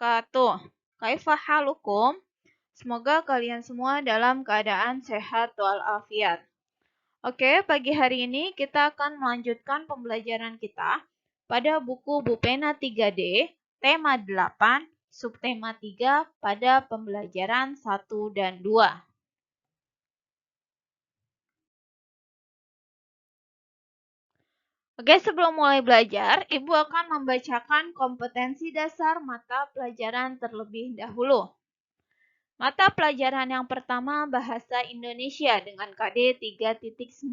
wabarakatuh. Kaifa halukum? Semoga kalian semua dalam keadaan sehat walafiat. Oke, pagi hari ini kita akan melanjutkan pembelajaran kita pada buku Bupena 3D, tema 8, subtema 3 pada pembelajaran 1 dan 2. Oke, sebelum mulai belajar, Ibu akan membacakan kompetensi dasar mata pelajaran terlebih dahulu. Mata pelajaran yang pertama Bahasa Indonesia dengan KD 3.9.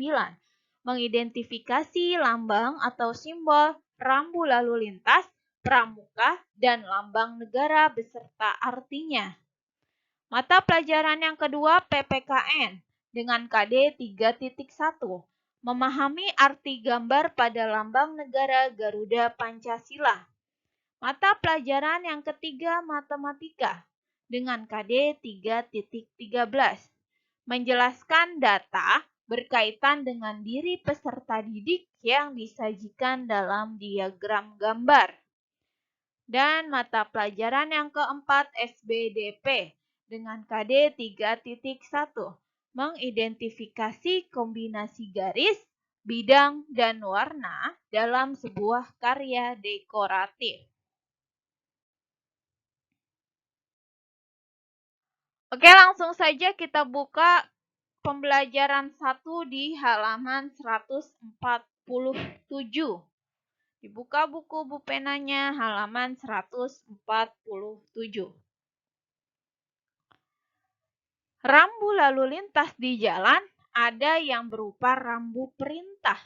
Mengidentifikasi lambang atau simbol rambu lalu lintas, pramuka, dan lambang negara beserta artinya. Mata pelajaran yang kedua PPKN dengan KD 3.1. Memahami arti gambar pada lambang negara Garuda Pancasila. Mata pelajaran yang ketiga Matematika dengan KD 3.13. Menjelaskan data berkaitan dengan diri peserta didik yang disajikan dalam diagram gambar. Dan mata pelajaran yang keempat SBDP dengan KD 3.1. Mengidentifikasi kombinasi garis, bidang, dan warna dalam sebuah karya dekoratif. Oke, langsung saja kita buka pembelajaran 1 di halaman 147. Dibuka buku bupenanya halaman 147. Rambu lalu lintas di jalan ada yang berupa rambu perintah.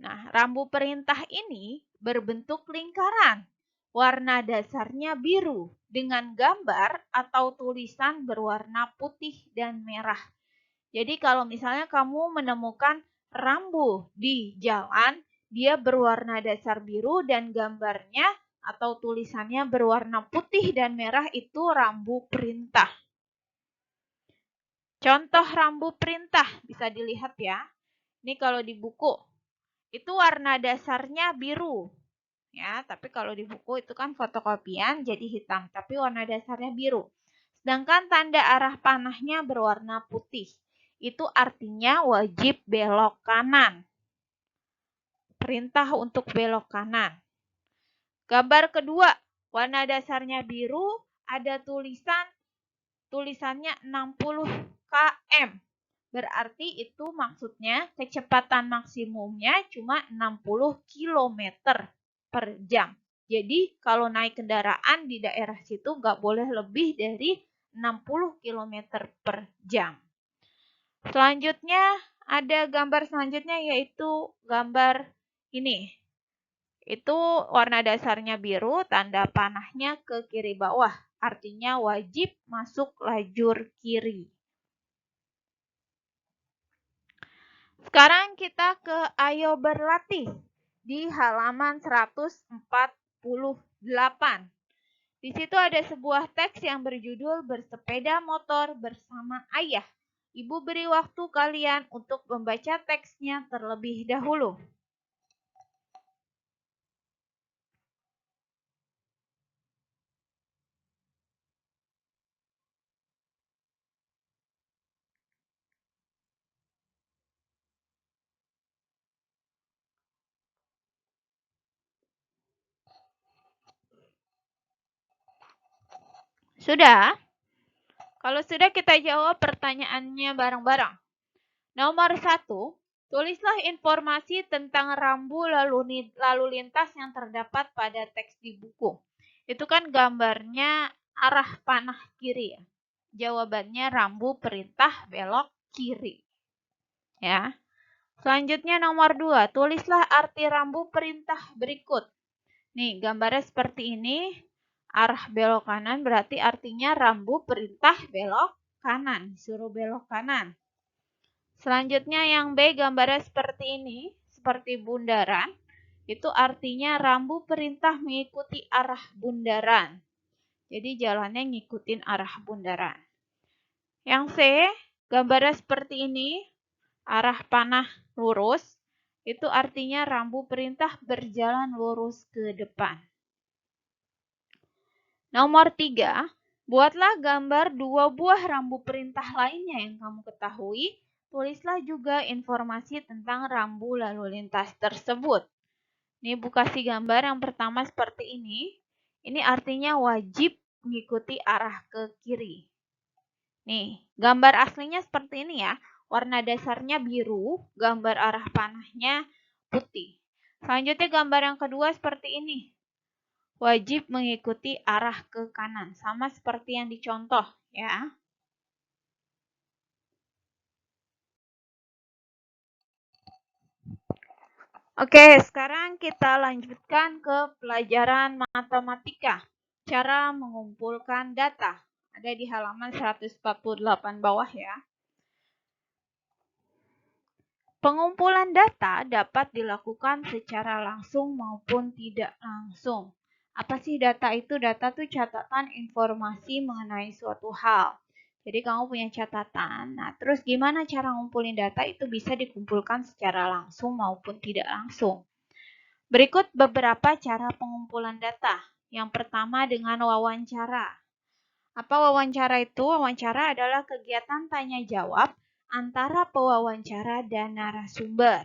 Nah, rambu perintah ini berbentuk lingkaran. Warna dasarnya biru dengan gambar atau tulisan berwarna putih dan merah. Jadi kalau misalnya kamu menemukan rambu di jalan, dia berwarna dasar biru dan gambarnya atau tulisannya berwarna putih dan merah, itu rambu perintah. Contoh rambu perintah bisa dilihat ya. Ini kalau di buku, itu warna dasarnya biru. Ya, tapi kalau di buku itu kan fotokopian jadi hitam, tapi warna dasarnya biru. Sedangkan tanda arah panahnya berwarna putih. Itu artinya wajib belok kanan. Perintah untuk belok kanan. Gambar kedua, warna dasarnya biru, ada tulisannya 60 km. Berarti itu maksudnya kecepatan maksimumnya cuma 60 km per jam. Jadi kalau naik kendaraan di daerah situ nggak boleh lebih dari 60 km per jam. Selanjutnya ada gambar selanjutnya yaitu gambar ini. Itu warna dasarnya biru, tanda panahnya ke kiri bawah. Artinya wajib masuk lajur kiri. Sekarang kita ke Ayo Berlatih di halaman 148. Di situ ada sebuah teks yang berjudul Bersepeda Motor Bersama Ayah. Ibu beri waktu kalian untuk membaca teksnya terlebih dahulu. Sudah? Kalau sudah, kita jawab pertanyaannya bareng-bareng. Nomor 1, tulislah informasi tentang rambu lalu lintas yang terdapat pada teks di buku. Itu kan gambarnya arah panah kiri ya. Jawabannya rambu perintah belok kiri. Ya. Selanjutnya nomor 2, tulislah arti rambu perintah berikut. Nih, gambarnya seperti ini. Arah belok kanan berarti artinya rambu perintah belok kanan, suruh belok kanan. Selanjutnya yang B, gambarnya seperti ini, seperti bundaran. Itu artinya rambu perintah mengikuti arah bundaran. Jadi jalannya ngikutin arah bundaran. Yang C, gambarnya seperti ini, arah panah lurus. Itu artinya rambu perintah berjalan lurus ke depan. Nomor 3, buatlah gambar 2 buah rambu perintah lainnya yang kamu ketahui. Tulislah juga informasi tentang rambu lalu lintas tersebut. Ini Bu kasih gambar yang pertama seperti ini. Ini artinya wajib mengikuti arah ke kiri. Nih, gambar aslinya seperti ini ya. Warna dasarnya biru, gambar arah panahnya putih. Selanjutnya gambar yang kedua seperti ini. Wajib mengikuti arah ke kanan, sama seperti yang dicontoh ya. Oke, sekarang kita lanjutkan ke pelajaran matematika. Cara mengumpulkan data. Ada di halaman 148 bawah ya. Pengumpulan data dapat dilakukan secara langsung maupun tidak langsung. Apa sih data itu? Data itu catatan informasi mengenai suatu hal. Jadi kamu punya catatan. Nah, terus gimana cara ngumpulin data itu bisa dikumpulkan secara langsung maupun tidak langsung. Berikut beberapa cara pengumpulan data. Yang pertama dengan wawancara. Apa wawancara itu? Wawancara adalah kegiatan tanya jawab antara pewawancara dan narasumber.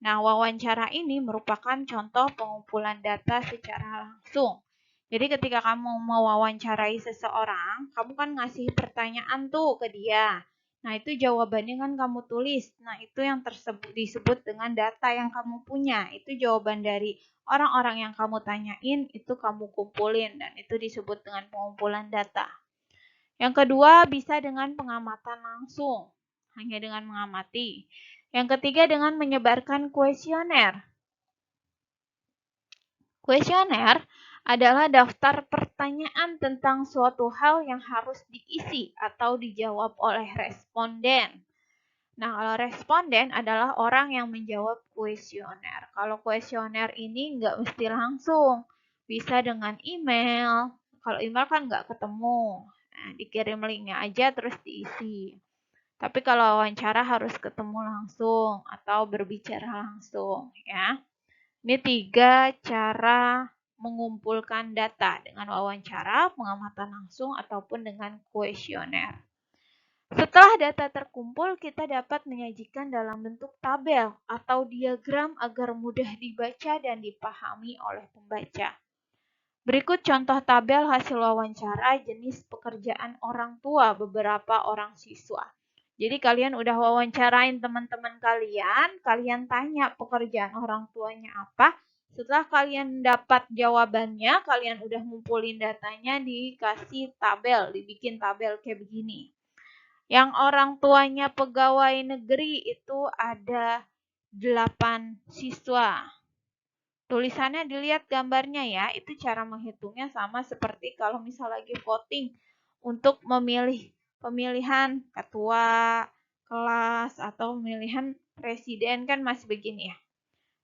Nah, wawancara ini merupakan contoh pengumpulan data secara langsung. Jadi ketika kamu mau wawancarai seseorang, kamu kan ngasih pertanyaan tuh ke dia. Nah, itu jawabannya kan kamu tulis. Nah, itu yang disebut dengan data yang kamu punya. Itu jawaban dari orang-orang yang kamu tanyain, itu kamu kumpulin. Dan itu disebut dengan pengumpulan data. Yang kedua, bisa dengan pengamatan langsung. Hanya dengan mengamati. Yang ketiga, dengan menyebarkan kuesioner. Kuesioner adalah daftar pertanyaan tentang suatu hal yang harus diisi atau dijawab oleh responden. Nah, kalau responden adalah orang yang menjawab kuesioner. Kalau kuesioner ini nggak mesti langsung, bisa dengan email. Kalau email kan nggak ketemu, nah, dikirim linknya aja terus diisi. Tapi kalau wawancara harus ketemu langsung atau berbicara langsung ya. Ini 3 cara mengumpulkan data dengan wawancara, pengamatan langsung, ataupun dengan kuesioner. Setelah data terkumpul, kita dapat menyajikan dalam bentuk tabel atau diagram agar mudah dibaca dan dipahami oleh pembaca. Berikut contoh tabel hasil wawancara jenis pekerjaan orang tua beberapa orang siswa. Jadi kalian udah wawancarain teman-teman kalian, kalian tanya pekerjaan orang tuanya apa. Setelah kalian dapat jawabannya, kalian udah ngumpulin datanya, dikasih tabel, dibikin tabel kayak begini. Yang orang tuanya pegawai negeri itu ada 8 siswa. Tulisannya dilihat gambarnya ya, itu cara menghitungnya sama seperti kalau misal lagi voting untuk memilih pemilihan ketua kelas atau pemilihan presiden kan masih begini ya.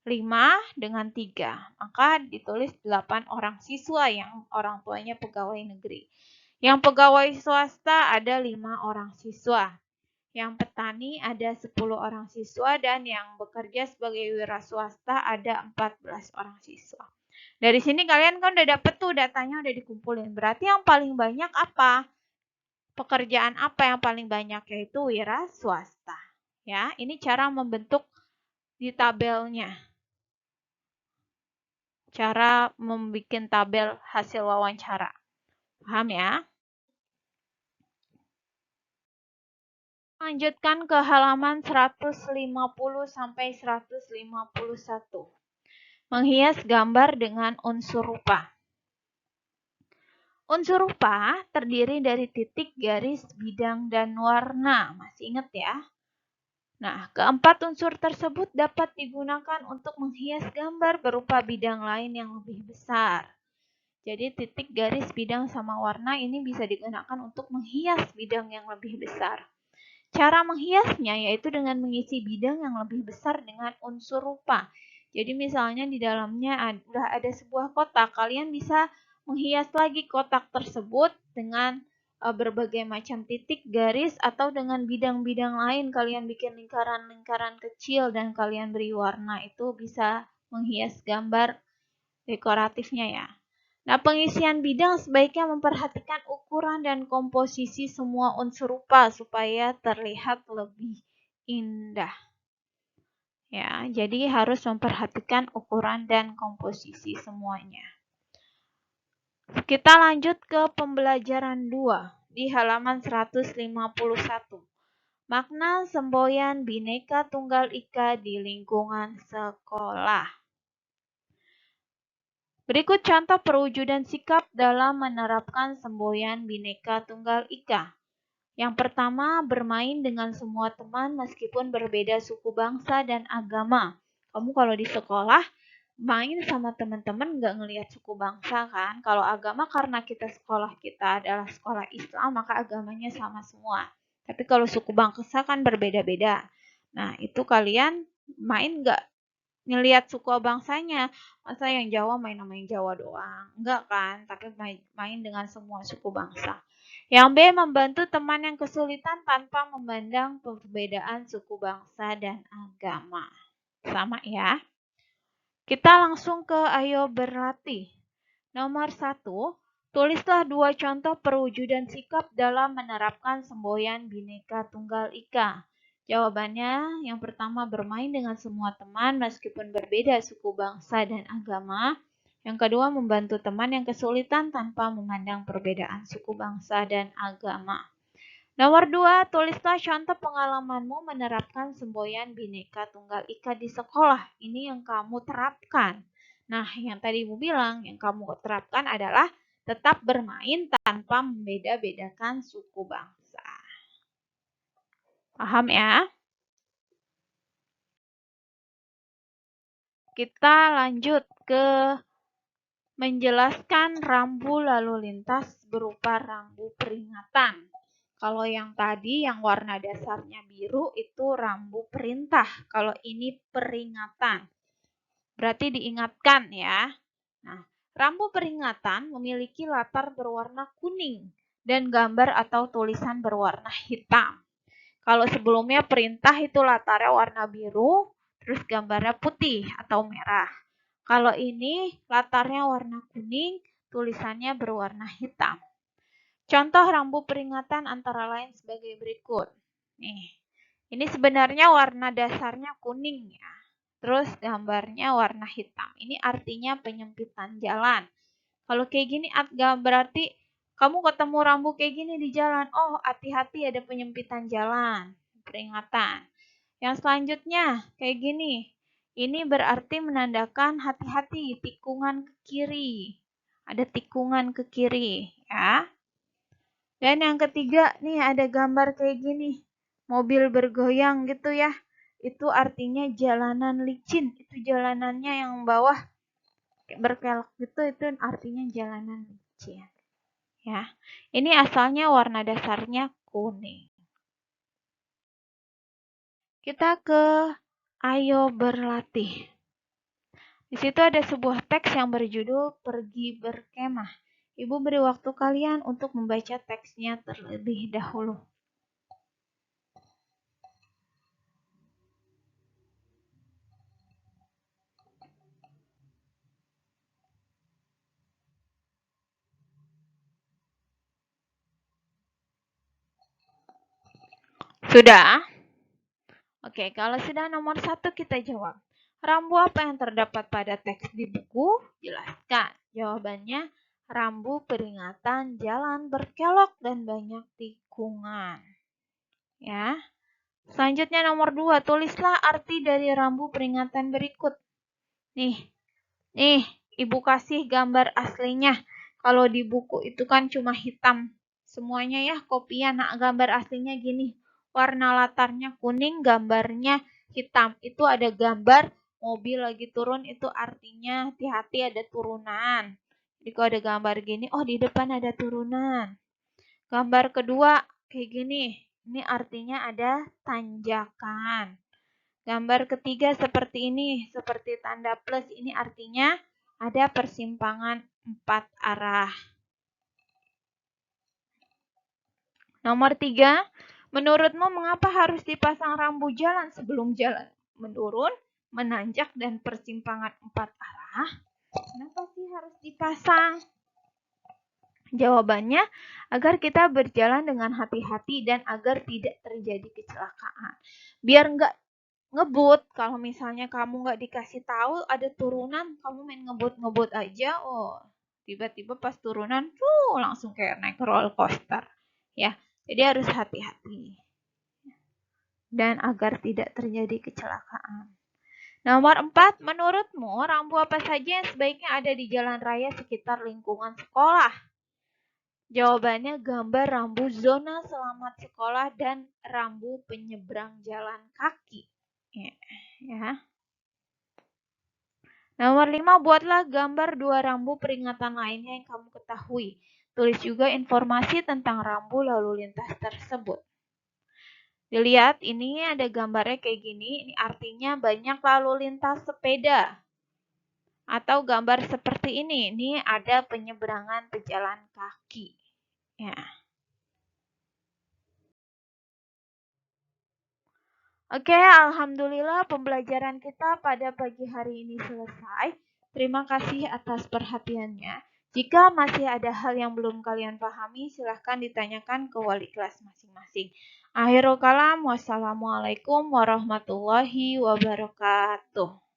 5 dengan 3, maka ditulis 8 orang siswa yang orang tuanya pegawai negeri. Yang pegawai swasta ada 5 orang siswa. Yang petani ada 10 orang siswa dan yang bekerja sebagai wira swasta ada 14 orang siswa. Dari sini kalian kan udah dapet tuh datanya udah dikumpulin. Berarti yang paling banyak apa? Pekerjaan apa yang paling banyak? Yaitu wira swasta. Ya, ini cara membentuk di tabelnya. Cara membuat tabel hasil wawancara. Paham ya? Lanjutkan ke halaman 150 sampai 151. Menghias gambar dengan unsur rupa. Unsur rupa terdiri dari titik, garis, bidang, dan warna. Masih ingat ya? Nah, keempat unsur tersebut dapat digunakan untuk menghias gambar berupa bidang lain yang lebih besar. Jadi titik, garis, bidang, sama warna ini bisa digunakan untuk menghias bidang yang lebih besar. Cara menghiasnya yaitu dengan mengisi bidang yang lebih besar dengan unsur rupa. Jadi misalnya di dalamnya sudah ada sebuah kotak, kalian bisa menghias lagi kotak tersebut dengan berbagai macam titik, garis, atau dengan bidang-bidang lain. Kalian bikin lingkaran-lingkaran kecil dan kalian beri warna, itu bisa menghias gambar dekoratifnya ya. Nah, pengisian bidang sebaiknya memperhatikan ukuran dan komposisi semua unsur rupa supaya terlihat lebih indah. Ya, jadi harus memperhatikan ukuran dan komposisi semuanya. Kita lanjut ke pembelajaran 2 di halaman 151. Makna semboyan Bhinneka Tunggal Ika di lingkungan sekolah. Berikut contoh perwujudan sikap dalam menerapkan semboyan Bhinneka Tunggal Ika. Yang pertama, bermain dengan semua teman meskipun berbeda suku bangsa dan agama. Kamu kalau di sekolah, main sama teman-teman nggak ngelihat suku bangsa kan? Kalau agama karena sekolah kita adalah sekolah Islam, maka agamanya sama semua. Tapi kalau suku bangsa kan berbeda-beda. Nah, itu kalian main nggak ngelihat suku bangsanya? Masa yang Jawa main sama yang Jawa doang? Enggak kan? Tapi main dengan semua suku bangsa. Yang B, membantu teman yang kesulitan tanpa memandang perbedaan suku bangsa dan agama. Sama ya. Kita langsung ke ayo berlatih. Nomor 1, tulislah 2 contoh perwujudan sikap dalam menerapkan semboyan Bhinneka Tunggal Ika. Jawabannya, yang pertama bermain dengan semua teman meskipun berbeda suku bangsa dan agama. Yang kedua, membantu teman yang kesulitan tanpa memandang perbedaan suku bangsa dan agama. Nomor 2, tulislah contoh pengalamanmu menerapkan semboyan Bhinneka Tunggal Ika di sekolah. Ini yang kamu terapkan. Nah, yang tadi Ibu bilang, yang kamu terapkan adalah tetap bermain tanpa membeda-bedakan suku bangsa. Paham ya? Kita lanjut ke menjelaskan rambu lalu lintas berupa rambu peringatan. Kalau yang tadi yang warna dasarnya biru itu rambu perintah. Kalau ini peringatan. Berarti diingatkan ya. Nah, rambu peringatan memiliki latar berwarna kuning dan gambar atau tulisan berwarna hitam. Kalau sebelumnya perintah itu latarnya warna biru, terus gambarnya putih atau merah. Kalau ini latarnya warna kuning, tulisannya berwarna hitam. Contoh rambu peringatan antara lain sebagai berikut. Nih, ini sebenarnya warna dasarnya kuning ya. Terus gambarnya warna hitam. Ini artinya penyempitan jalan. Kalau kayak gini berarti kamu ketemu rambu kayak gini di jalan. Oh, hati-hati ada penyempitan jalan. Peringatan. Yang selanjutnya kayak gini. Ini berarti menandakan hati-hati tikungan ke kiri. Ada tikungan ke kiri ya. Dan yang ketiga, nih ada gambar kayak gini. Mobil bergoyang gitu ya. Itu artinya jalanan licin. Itu jalanannya yang bawah berkelok gitu, itu artinya jalanan licin. Ya. Ini asalnya warna dasarnya kuning. Kita ke ayo berlatih. Di situ ada sebuah teks yang berjudul Pergi Berkemah. Ibu beri waktu kalian untuk membaca teksnya terlebih dahulu. Sudah? Oke, kalau sudah nomor 1 kita jawab. Rambu apa yang terdapat pada teks di buku? Jelaskan. Jawabannya, rambu peringatan jalan berkelok dan banyak tikungan. Ya. Selanjutnya nomor 2, tulislah arti dari rambu peringatan berikut. Nih, Ibu kasih gambar aslinya. Kalau di buku itu kan cuma hitam semuanya ya, kopian. Nah, gambar aslinya gini. Warna latarnya kuning, gambarnya hitam. Itu ada gambar mobil lagi turun, itu artinya hati-hati ada turunan. Jadi kalau ada gambar gini, oh di depan ada turunan. Gambar kedua kayak gini. Ini artinya ada tanjakan. Gambar ketiga seperti ini, seperti tanda plus. Ini artinya ada persimpangan 4 arah. Nomor 3, menurutmu mengapa harus dipasang rambu jalan sebelum jalan menurun, menanjak, dan persimpangan 4 arah? Kenapa sih harus dipasang? Jawabannya, agar kita berjalan dengan hati-hati dan agar tidak terjadi kecelakaan. Biar nggak ngebut, kalau misalnya kamu nggak dikasih tahu ada turunan, kamu main ngebut-ngebut aja, oh tiba-tiba pas turunan, langsung kayak naik roller coaster. Ya, jadi harus hati-hati. Dan agar tidak terjadi kecelakaan. Nomor 4, menurutmu rambu apa saja yang sebaiknya ada di jalan raya sekitar lingkungan sekolah? Jawabannya gambar rambu zona selamat sekolah dan rambu penyeberang jalan kaki. Ya. Nomor 5, buatlah gambar 2 rambu peringatan lainnya yang kamu ketahui. Tulis juga informasi tentang rambu lalu lintas tersebut. Dilihat, ini ada gambarnya kayak gini, ini artinya banyak lalu lintas sepeda. Atau gambar seperti ini ada penyeberangan pejalan kaki. Ya. Oke, alhamdulillah pembelajaran kita pada pagi hari ini selesai. Terima kasih atas perhatiannya. Jika masih ada hal yang belum kalian pahami, silahkan ditanyakan ke wali kelas masing-masing. Akhirul kalam, wassalamualaikum warahmatullahi wabarakatuh.